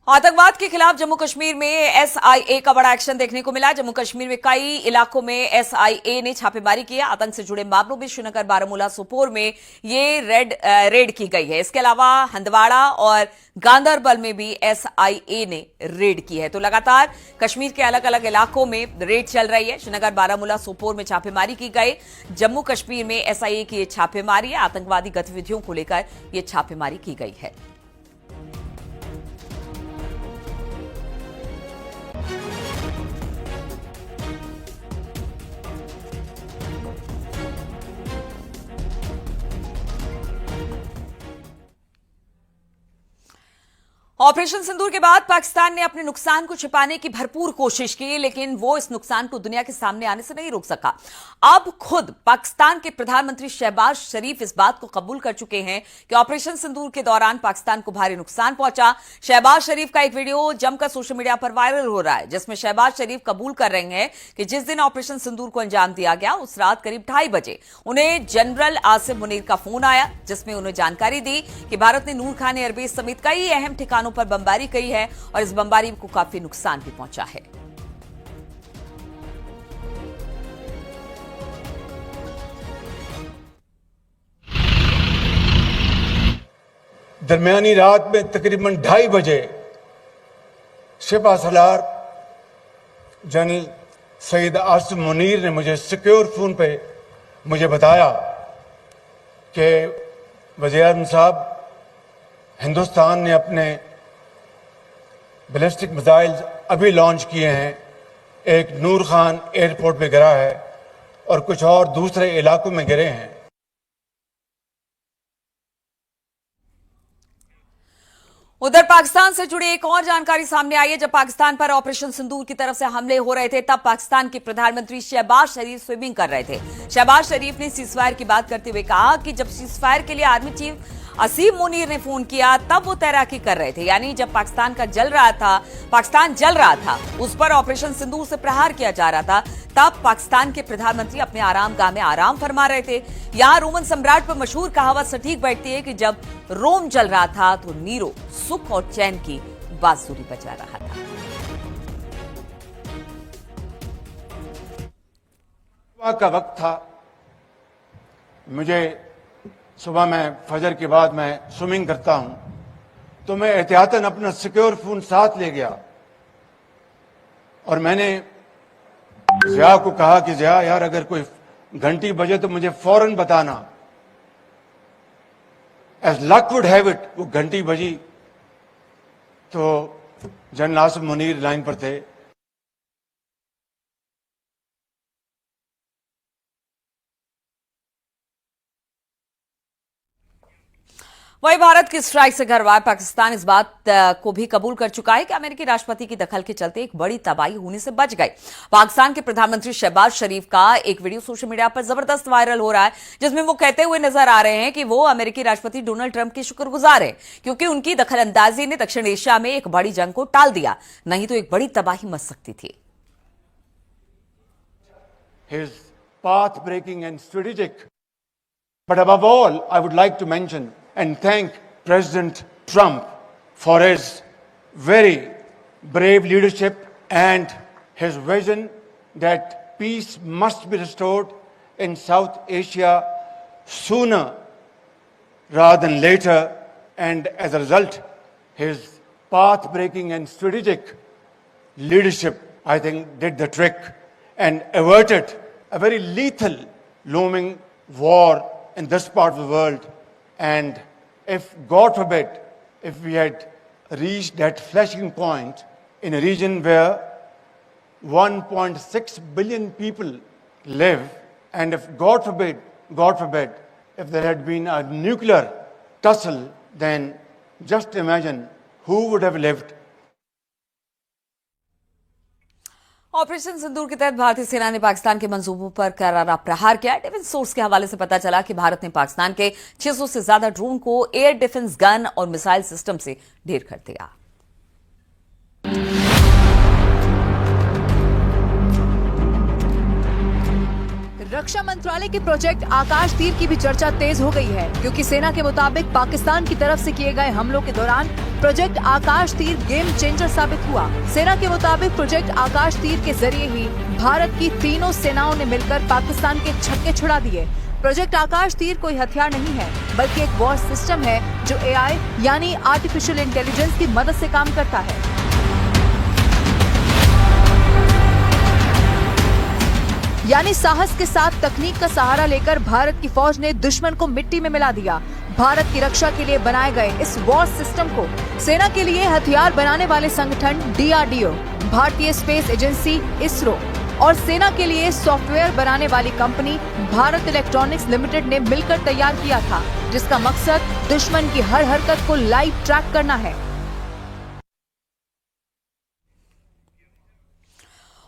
आतंकवाद के खिलाफ जम्मू कश्मीर में एसआईए का बड़ा एक्शन देखने को मिला। जम्मू कश्मीर में कई इलाकों में एसआईए ने छापेमारी की है। आतंक से जुड़े मामलों में श्रीनगर, बारामूला, सोपोर में ये रेड की गई है। इसके अलावा हंदवाड़ा और गांदरबल में भी एसआईए ने रेड की है। तो लगातार कश्मीर के अलग अलग इलाकों में रेड चल रही है। श्रीनगर, बारामूला, सोपोर में छापेमारी की गई। जम्मू कश्मीर में एसआईए की छापेमारी है। आतंकवादी गतिविधियों को लेकर यह छापेमारी की गई है। ऑपरेशन सिंदूर के बाद पाकिस्तान ने अपने नुकसान को छिपाने की भरपूर कोशिश की, लेकिन वो इस नुकसान को दुनिया के सामने आने से नहीं रोक सका। अब खुद पाकिस्तान के प्रधानमंत्री शहबाज शरीफ इस बात को कबूल कर चुके हैं कि ऑपरेशन सिंदूर के दौरान पाकिस्तान को भारी नुकसान पहुंचा। शहबाज शरीफ का एक वीडियो जमकर सोशल मीडिया पर वायरल हो रहा है, जिसमें शहबाज शरीफ कबूल कर रहे हैं कि जिस दिन ऑपरेशन सिंदूर को अंजाम दिया गया उस रात करीब 2:30 बजे उन्हें जनरल आसिम मुनीर का फोन आया, जिसमें उन्हें जानकारी दी कि भारत ने नूर खान एयरबेस समेत कई अहम ठिकानों पर बमबारी की है और इस बमबारी को काफी नुकसान भी पहुंचा है। दरमियानी रात में तकरीबन 2:30 बजे सिपह सलार जनरल सईद आसिम मुनीर ने मुझे सिक्योर फोन पे मुझे बताया कि वज़ीर-ए-आज़म साहब, हिंदुस्तान ने अपने बैलिस्टिक मिसाइल अभी लॉन्च किए हैं। एक नूर खान एयरपोर्ट पे गिरा है और कुछ और दूसरे इलाकों में गिरे हैं। उधर पाकिस्तान से जुड़ी एक और जानकारी सामने आई है। जब पाकिस्तान पर ऑपरेशन सिंदूर की तरफ से हमले हो रहे थे, तब पाकिस्तान के प्रधानमंत्री शहबाज शरीफ स्विमिंग कर रहे थे। शहबाज शरीफ ने सीजफायर की बात करते हुए कहा कि जब सीजफायर के लिए आर्मी चीफ आसिम मुनीर ने फोन किया तब वो तैराकी कर रहे थे, यानी जब पाकिस्तान जल रहा था उस पर ऑपरेशन सिंदूर से प्रहार किया जा रहा था, तब पाकिस्तान के प्रधानमंत्री अपने आरामगाह में आराम फरमा रहे थे। यहां रोमन सम्राट पर मशहूर कहावत सटीक बैठती है कि जब रोम जल रहा था तो नीरो सुख और चैन की बांसुरी बजा रहा था। सुबह का वक्त था, मुझे सुबह में फजर के बाद मैं स्विमिंग करता हूं, तो मैं एहतियातन अपना सिक्योर फोन साथ ले गया और मैंने ज़िया को कहा कि ज़िया यार, अगर कोई घंटी बजे तो मुझे फौरन बताना। As luck would have it, वो घंटी बजी तो जनरल आसिम मुनीर लाइन पर थे। वही भारत की स्ट्राइक से घरवार पाकिस्तान इस बात को भी कबूल कर चुका है कि अमेरिकी राष्ट्रपति की दखल के चलते एक बड़ी तबाही होने से बच गई। पाकिस्तान के प्रधानमंत्री शहबाज शरीफ का एक वीडियो सोशल मीडिया पर जबरदस्त वायरल हो रहा है, जिसमें वो कहते हुए नजर आ रहे हैं कि वो अमेरिकी राष्ट्रपति डोनाल्ड ट्रंप के शुक्रगुजार हैं, क्योंकि उनकी दखलंदाजी ने दक्षिण एशिया में एक बड़ी जंग को टाल दिया, नहीं तो एक बड़ी तबाही मच सकती थी। His path-breaking and strategic, but above all, I would like to mention and thank President Trump for his very brave leadership and his vision that peace must be restored in South Asia sooner rather than later, and as a result, his path-breaking and strategic leadership, I think, did the trick and averted a very lethal looming war in this part of the world. And if, God forbid, if we had reached that flashing point in a region where 1.6 billion people live, and if, God forbid, if there had been a nuclear tussle, then just imagine who would have lived. Operation Sindoor के तहत भारतीय सेना ने पाकिस्तान के मंसूबों पर करारा प्रहार किया। डिफेंस सोर्स के हवाले से पता चला कि भारत ने पाकिस्तान के 600 से ज्यादा ड्रोन को एयर डिफेंस गन और मिसाइल सिस्टम से ढेर कर दिया। रक्षा मंत्रालय के प्रोजेक्ट आकाश तीर की भी चर्चा तेज हो गई है, क्योंकि सेना के मुताबिक पाकिस्तान की तरफ से किए गए हमलों के दौरान प्रोजेक्ट आकाश तीर गेम चेंजर साबित हुआ। सेना के मुताबिक प्रोजेक्ट आकाश तीर के जरिए ही भारत की तीनों सेनाओं ने मिलकर पाकिस्तान के छक्के छुड़ा दिए। प्रोजेक्ट आकाश तीर कोई हथियार नहीं है, बल्कि एक वॉर सिस्टम है जो AI यानी आर्टिफिशियल इंटेलिजेंस की मदद से काम करता है। यानी साहस के साथ तकनीक का सहारा लेकर भारत की फौज ने दुश्मन को मिट्टी में मिला दिया। भारत की रक्षा के लिए बनाए गए इस वॉर सिस्टम को सेना के लिए हथियार बनाने वाले संगठन DRDO, भारतीय स्पेस एजेंसी ISRO और सेना के लिए सॉफ्टवेयर बनाने वाली कंपनी भारत इलेक्ट्रॉनिक्स लिमिटेड ने मिलकर तैयार किया था, जिसका मकसद दुश्मन की हर हरकत को लाइव ट्रैक करना है।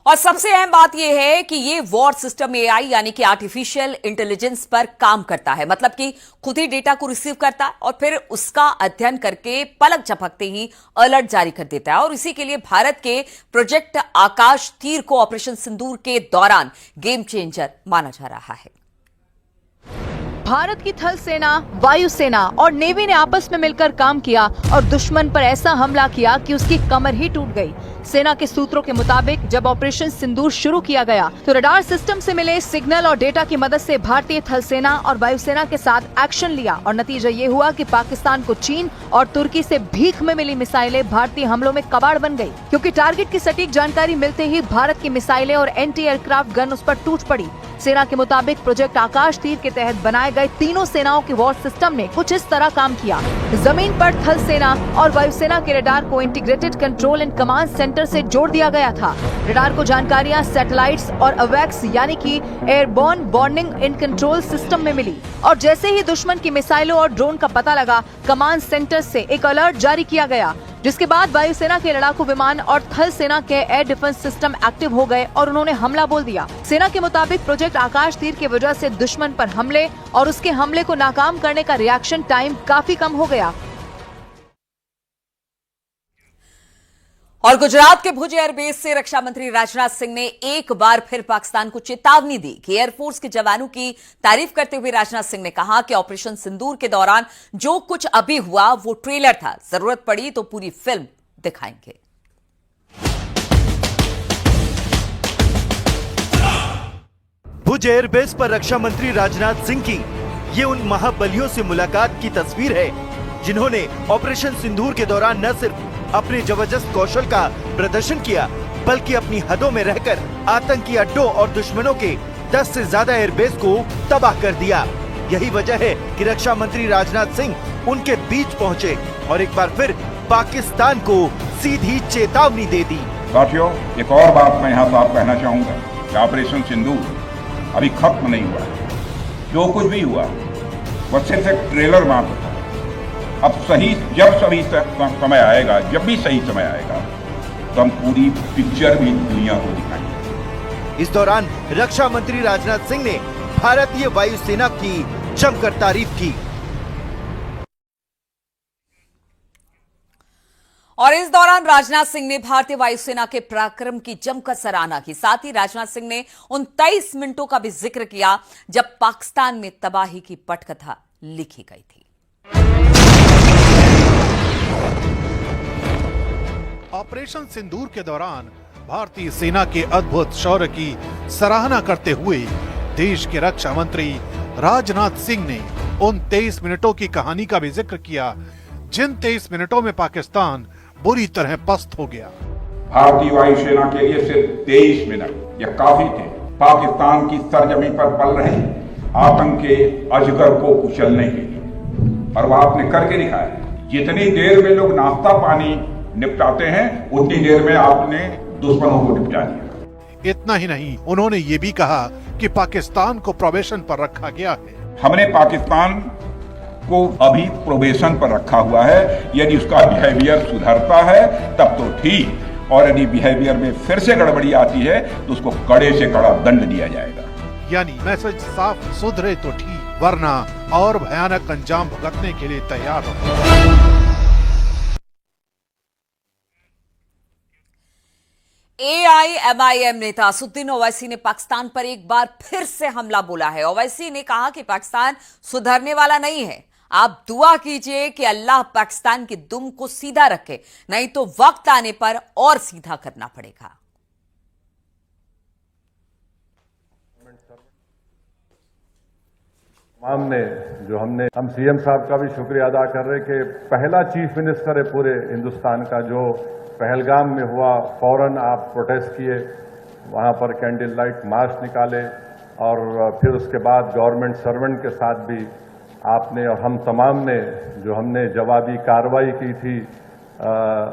और सबसे अहम बात यह है कि ये वॉर सिस्टम AI यानी कि आर्टिफिशियल इंटेलिजेंस पर काम करता है, मतलब कि खुद ही डेटा को रिसीव करता है और फिर उसका अध्ययन करके पलक झपकते ही अलर्ट जारी कर देता है। और इसी के लिए भारत के प्रोजेक्ट आकाश तीर को ऑपरेशन सिंदूर के दौरान गेम चेंजर माना जा रहा है। भारत की थल सेना, वायु सेना और नेवी ने आपस में मिलकर काम किया और दुश्मन पर ऐसा हमला किया कि उसकी कमर ही टूट गई। सेना के सूत्रों के मुताबिक जब ऑपरेशन सिंदूर शुरू किया गया तो रडार सिस्टम से मिले सिग्नल और डेटा की मदद से भारतीय थल सेना और वायुसेना के साथ एक्शन लिया और नतीजा ये हुआ कि पाकिस्तान को चीन और तुर्की से भीख में मिली मिसाइलें भारतीय हमलों में कबाड़ बन गई, क्योंकि टारगेट की सटीक जानकारी मिलते ही भारत की मिसाइलें और एंटी एयरक्राफ्ट गन उस पर टूट पड़ी। सेना के मुताबिक प्रोजेक्ट आकाश तीर के तहत बनाए गए तीनों सेनाओं के वॉर सिस्टम ने कुछ इस तरह काम किया। जमीन पर थल सेना और वायुसेना के रडार को integrated control and command centre से जोड़ दिया गया था। रडार को जानकारियां सैटेलाइट्स और अवैक्स यानी कि airborne warning in control system में मिली और जैसे ही दुश्मन की मिसाइलों और ड्रोन का पता लगा, कमांड सेंटर से एक अलर्ट जारी किया गया, जिसके बाद वायुसेना के लड़ाकू विमान और थल सेना के एयर डिफेंस सिस्टम एक्टिव हो गए और उन्होंने हमला बोल दिया। सेना के मुताबिक प्रोजेक्ट आकाश तीर की वजह से दुश्मन पर हमले और उसके हमले को नाकाम करने का रिएक्शन टाइम काफी कम हो गया। और गुजरात के भुज एयरबेस से रक्षा मंत्री राजनाथ सिंह ने एक बार फिर पाकिस्तान को चेतावनी दी कि एयरफोर्स के जवानों की तारीफ करते हुए राजनाथ सिंह ने कहा कि ऑपरेशन सिंदूर के दौरान जो कुछ अभी हुआ वो ट्रेलर था, जरूरत पड़ी तो पूरी फिल्म दिखाएंगे। भुज एयरबेस पर रक्षा मंत्री राजनाथ सिंह की ये उन महाबलियों से मुलाकात की तस्वीर है जिन्होंने ऑपरेशन सिंदूर के दौरान न सिर्फ अपने जबरदस्त कौशल का प्रदर्शन किया, बल्कि अपनी हदों में रहकर आतंकी अड्डों और दुश्मनों के 10 से ज्यादा एयरबेस को तबाह कर दिया। यही वजह है कि रक्षा मंत्री राजनाथ सिंह उनके बीच पहुंचे और एक बार फिर पाकिस्तान को सीधी चेतावनी दे दी। साथियों, एक और बात मैं यहाँ साफ कहना चाहूंगा कि ऑपरेशन सिंदूर अभी खत्म नहीं हुआ है। जो कुछ भी हुआ वो सिर्फ एक ट्रेलर मात्र था। अब जब समय आएगा, जब भी सही समय आएगा, तो हम पूरी पिक्चर भी दुनिया को दिखाएंगे। इस दौरान रक्षा मंत्री राजनाथ सिंह ने भारतीय वायुसेना की जमकर तारीफ की और इस दौरान राजनाथ सिंह ने भारतीय वायुसेना के पराक्रम की जमकर सराहना की। साथ ही राजनाथ सिंह ने उन 23 मिनटों का भी जिक्र किया जब पाकिस्तान में तबाही की पटकथा लिखी गई थी। ऑपरेशन सिंदूर के दौरान भारतीय सेना के अद्भुत शौर्य की सराहना करते हुए देश के रक्षा मंत्री राजनाथ सिंह ने उन 23 मिनटों की कहानी का भी जिक्र किया, जिन 23 मिनटों में पाकिस्तान बुरी तरह पस्त हो गया। भारतीय वायुसेना के लिए सिर्फ 23 मिनट यह काफी थे पाकिस्तान की सरजमीन पर पल रहे आतंक के अजगर को कुचलने के लिए, और वह आपने करके दिखाया। जितनी देर में लोग नाश्ता पानी निपटाते हैं, उतनी देर में आपने दुश्मनों को निपटा दिया। इतना ही नहीं, उन्होंने ये भी कहा कि पाकिस्तान को प्रोबेशन पर रखा गया है। हमने पाकिस्तान को अभी प्रोबेशन पर रखा हुआ है। यदि उसका बिहेवियर सुधरता है तब तो ठीक, और यदि बिहेवियर में फिर से गड़बड़ी आती है तो उसको कड़े से कड़ा दंड दिया जाएगा। यानी मैसेज साफ, सुधरे तो ठीक, वरना और भयानक अंजाम भुगतने के लिए तैयार रहो। AIMIM नेता असदुद्दीन ओवैसी ने पाकिस्तान पर एक बार फिर से हमला बोला है। ओवैसी ने कहा कि पाकिस्तान सुधरने वाला नहीं है। आप दुआ कीजिए कि अल्लाह पाकिस्तान के दुम को सीधा रखे, नहीं तो वक्त आने पर और सीधा करना पड़ेगा। हमने हम सीएम साहब का भी शुक्रिया अदा कर रहे कि पहला चीफ मिनिस्टर है पूरे हिंदुस्तान का जो पहलगाम में हुआ, फौरन आप प्रोटेस्ट किए, वहां पर कैंडल लाइट मार्च निकाले और फिर उसके बाद गवर्नमेंट सर्वेंट के साथ भी आपने और हम तमाम ने जो हमने जवाबी कार्रवाई की थी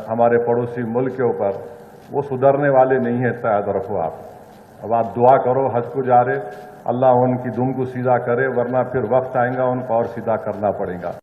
हमारे पड़ोसी मुल्क के ऊपर, वो सुधरने वाले नहीं है। याद रखो आप। अब आप दुआ करो, हज को जा रहे, अल्लाह उनकी दुम को सीधा करे, वरना फिर वक्त आएगा उनको और सीधा करना पड़ेगा।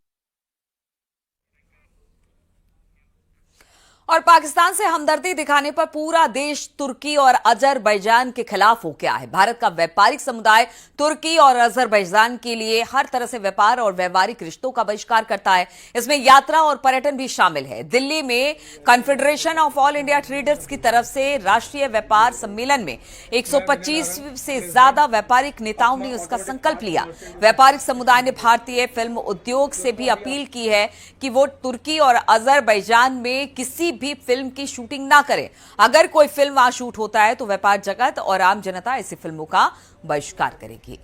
और पाकिस्तान से हमदर्दी दिखाने पर पूरा देश तुर्की और अजरबैजान के खिलाफ हो गया है। भारत का व्यापारिक समुदाय तुर्की और अजरबैजान के लिए हर तरह से व्यापार और व्यावहारिक रिश्तों का बहिष्कार करता है। इसमें यात्रा और पर्यटन भी शामिल है। दिल्ली में confederation of all India traders की तरफ से राष्ट्रीय व्यापार सम्मेलन में 125 से ज्यादा व्यापारिक नेताओं ने उसका संकल्प लिया। व्यापारिक समुदाय ने भारतीय फिल्म उद्योग से भी अपील की है कि वो तुर्की और अजरबैजान में किसी भी फिल्म की शूटिंग ना करें। अगर कोई फिल्म वहां शूट होता है तो व्यापार जगत और आम जनता ऐसी फिल्मों का बहिष्कार करेगी।